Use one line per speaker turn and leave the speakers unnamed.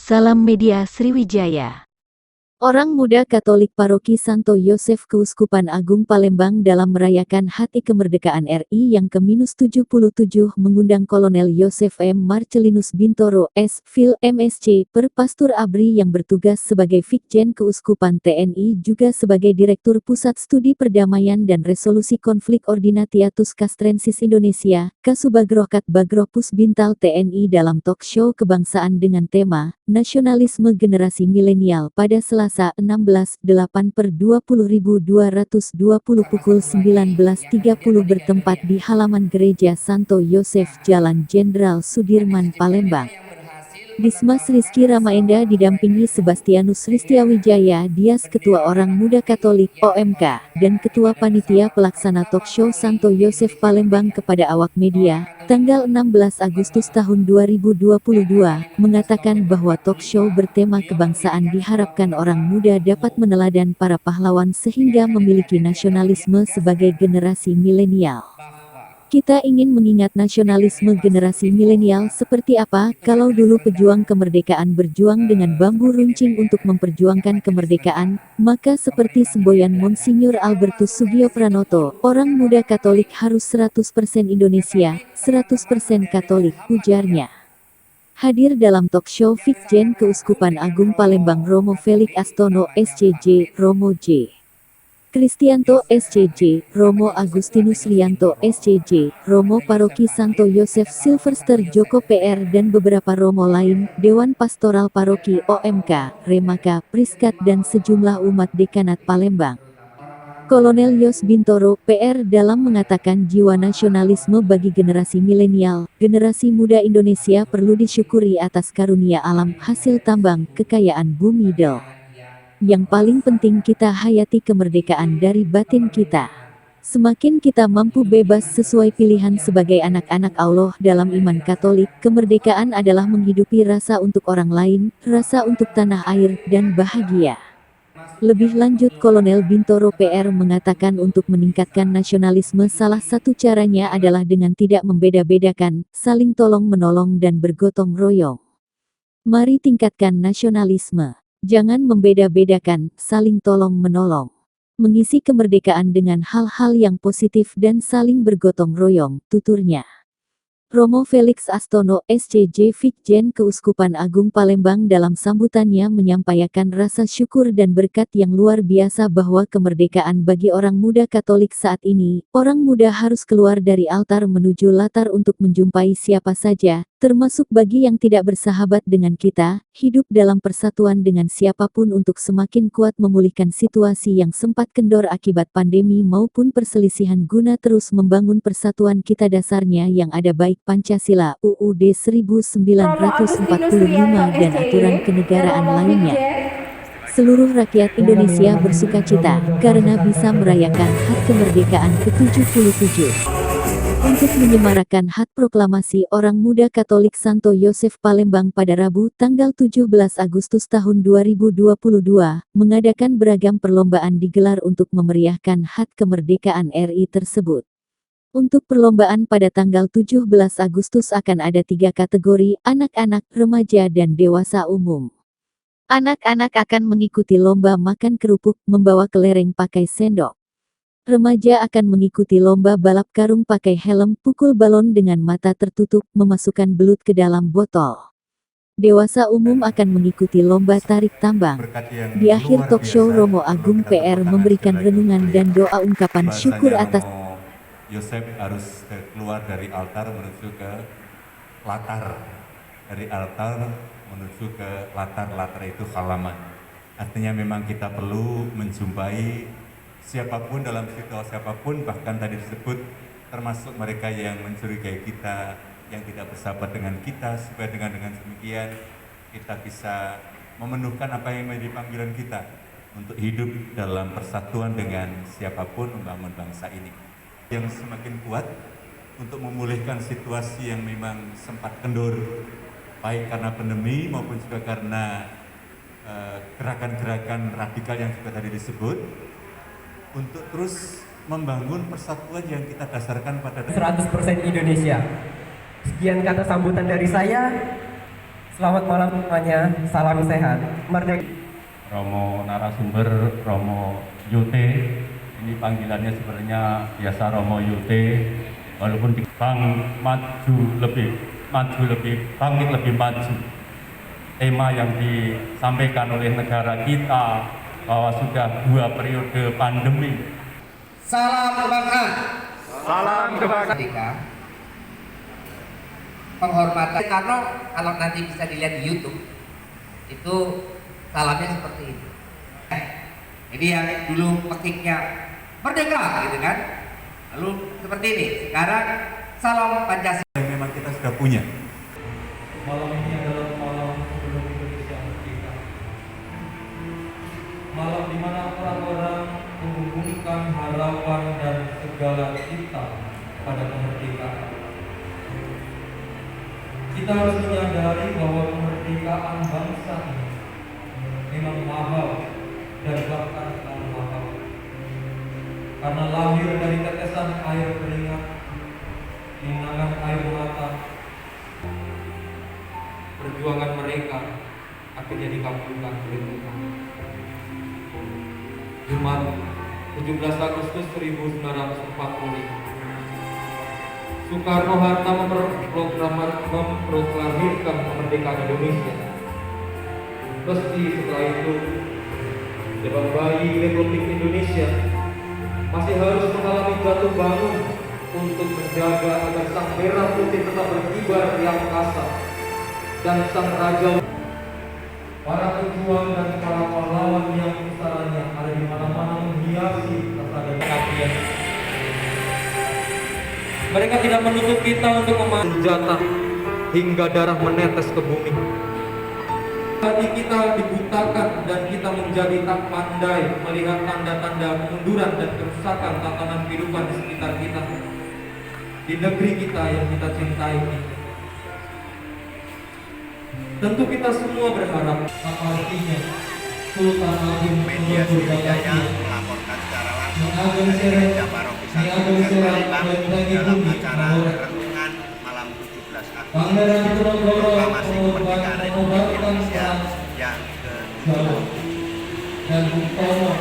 Salam Media Sriwijaya.
Orang muda Katolik Paroki Santo Yosef Keuskupan Agung Palembang dalam merayakan Hari Kemerdekaan RI yang ke-77 mengundang Kolonel Yosef M. Marcelinus Bintoro, S.Phil, MSc, per Pastur Abri yang bertugas sebagai Vikjen Keuskupan TNI juga sebagai Direktur Pusat Studi Perdamaian dan Resolusi Konflik Ordinatiatus Castrensis Indonesia, Kasubagrokat Bagropus Bintal TNI dalam talk show kebangsaan dengan tema Nasionalisme Generasi Milenial pada Selasa 16/8/20.220 pukul 19.30 bertempat di halaman Gereja Santo Yosef Jalan Jenderal Sudirman Palembang. Dismas Rizky Ramaenda didampingi Sebastianus Ristiawijaya Dias Ketua Orang Muda Katolik OMK dan Ketua Panitia Pelaksana Talk Show Santo Yosef Palembang kepada awak media, tanggal 16 Agustus tahun 2022, mengatakan bahwa talk show bertema kebangsaan diharapkan orang muda dapat meneladan para pahlawan sehingga memiliki nasionalisme sebagai generasi milenial. Kita ingin mengingat nasionalisme generasi milenial seperti apa kalau dulu pejuang kemerdekaan berjuang dengan bambu runcing untuk memperjuangkan kemerdekaan, maka seperti semboyan Monsinyur Albertus Sugio Pranoto, orang muda Katolik harus 100% Indonesia, 100% Katolik, ujarnya. Hadir dalam talk show Vikjen Keuskupan Agung Palembang Romo Felix Astono SCJ, Romo J. Kristianto SCJ, Romo Agustinus Lianto SCJ, Romo Paroki Santo Yosef Silverster Joko PR dan beberapa Romo lain, Dewan Pastoral Paroki OMK, Remaka, Priskat dan sejumlah umat dekanat Palembang. Kolonel Yos Bintoro, PR dalam mengatakan jiwa nasionalisme bagi generasi milenial, generasi muda Indonesia perlu disyukuri atas karunia alam, hasil tambang, kekayaan bumi del. Yang paling penting kita hayati kemerdekaan dari batin kita. Semakin kita mampu bebas sesuai pilihan sebagai anak-anak Allah dalam iman Katolik, kemerdekaan adalah menghidupi rasa untuk orang lain, rasa untuk tanah air, dan bahagia. Lebih lanjut Kolonel Bintoro PR mengatakan untuk meningkatkan nasionalisme salah satu caranya adalah dengan tidak membeda-bedakan, saling tolong-menolong dan bergotong royong. Mari tingkatkan nasionalisme. Jangan membeda-bedakan, saling tolong-menolong. Mengisi kemerdekaan dengan hal-hal yang positif dan saling bergotong royong, tuturnya. Romo Felix Astono SCJ Vikjen Keuskupan Agung Palembang dalam sambutannya menyampaikan rasa syukur dan berkat yang luar biasa bahwa kemerdekaan bagi orang muda Katolik saat ini, orang muda harus keluar dari altar menuju latar untuk menjumpai siapa saja, termasuk bagi yang tidak bersahabat dengan kita, hidup dalam persatuan dengan siapapun untuk semakin kuat memulihkan situasi yang sempat kendor akibat pandemi maupun perselisihan guna terus membangun persatuan kita dasarnya yang ada baik Pancasila, UUD 1945 dan aturan kenegaraan lainnya. Seluruh rakyat Indonesia bersukacita karena bisa merayakan Hari Kemerdekaan ke-77. Untuk menyemarakan Hari Proklamasi Orang Muda Katolik Santo Yosef Palembang pada Rabu tanggal 17 Agustus tahun 2022, mengadakan beragam perlombaan digelar untuk memeriahkan Hari Kemerdekaan RI tersebut. Untuk perlombaan pada tanggal 17 Agustus akan ada 3 kategori, anak-anak, remaja dan dewasa umum. Anak-anak akan mengikuti lomba makan kerupuk, membawa kelereng pakai sendok. Remaja akan mengikuti lomba balap karung pakai helm, pukul balon dengan mata tertutup, memasukkan belut ke dalam botol. Dewasa umum akan mengikuti lomba tarik tambang. Di akhir talk show Romo Agung PR memberikan renungan dan doa ungkapan syukur atas
Yosef harus keluar dari altar menuju ke latar. Dari altar menuju ke latar itu halaman. Artinya memang kita perlu menjumpai siapapun dalam situasi apapun, bahkan tadi disebut termasuk mereka yang mencurigai kita, yang tidak bersahabat dengan kita, supaya dengan demikian kita bisa memenuhkan apa yang menjadi panggilan kita untuk hidup dalam persatuan dengan siapapun membangun bangsa ini. Yang semakin kuat untuk memulihkan situasi yang memang sempat kendor, baik karena pandemi maupun juga karena gerakan-gerakan radikal yang juga tadi disebut, untuk terus membangun persatuan yang kita dasarkan pada
100% Indonesia. Sekian kata sambutan dari saya. Selamat malam semuanya, salam sehat, merdeka.
Romo narasumber Romo Yute, ini panggilannya sebenarnya biasa Romo Yute, walaupun di Bang maju lebih bangkit lebih maju. Tema yang disampaikan oleh negara kita bahwa sudah 2 periode pandemi.
Salam kebangsaan.
Salam kebangsaan.
Merdeka. Penghormatan Karno kalau nanti bisa dilihat di YouTube itu salamnya seperti itu. Jadi yang dulu pekiknya merdeka gitu kan, lalu seperti ini. Sekarang salam Pancasila.
Yang memang kita sudah punya.
Malam ini adalah malam sebelum Indonesia merdeka. Malam di mana orang-orang menghubungkan harapan dan segala cita pada kemerdekaan. Kita harus menyadari bahwa kemerdekaan bangsa ini memang mahal dan bahkan selalu mahal. Karena lahir dari tetesan air keringat, genangan air mata, perjuangan mereka akhirnya dikabulkan oleh Tuhan. Jumat 17 Agustus 1945, Soekarno-Hatta memproklamirkan kemerdekaan Indonesia. Meski setelah itu, Dewan Bayi Republik Indonesia masih harus mengalami jatuh bangun untuk menjaga agar sang merah putih tetap berkibar di angkasa dan sang raja. Para pejuang dan para pahlawan yang besarnya ada di mana-mana menghiasi rasa kematian. Mereka tidak menutup kita untuk memakai senjata hingga darah menetes ke bumi. Hati kita dibutakan dan kita menjadi tak pandai melihat tanda-tanda kemunduran dan kerusakan tatanan kehidupan di sekitar kita, di negeri kita yang kita cintai ini. Tentu kita semua berharap apa artinya Sultan Agung
Media Sriwijaya melaporkan secara langsung dari Gereja Paroki Santo Mikael Palembang dalam acara renungan malam 17 Agustus proklamasi kemerdekaan Republik Indonesia yang ke-70.
dan Bung Tomo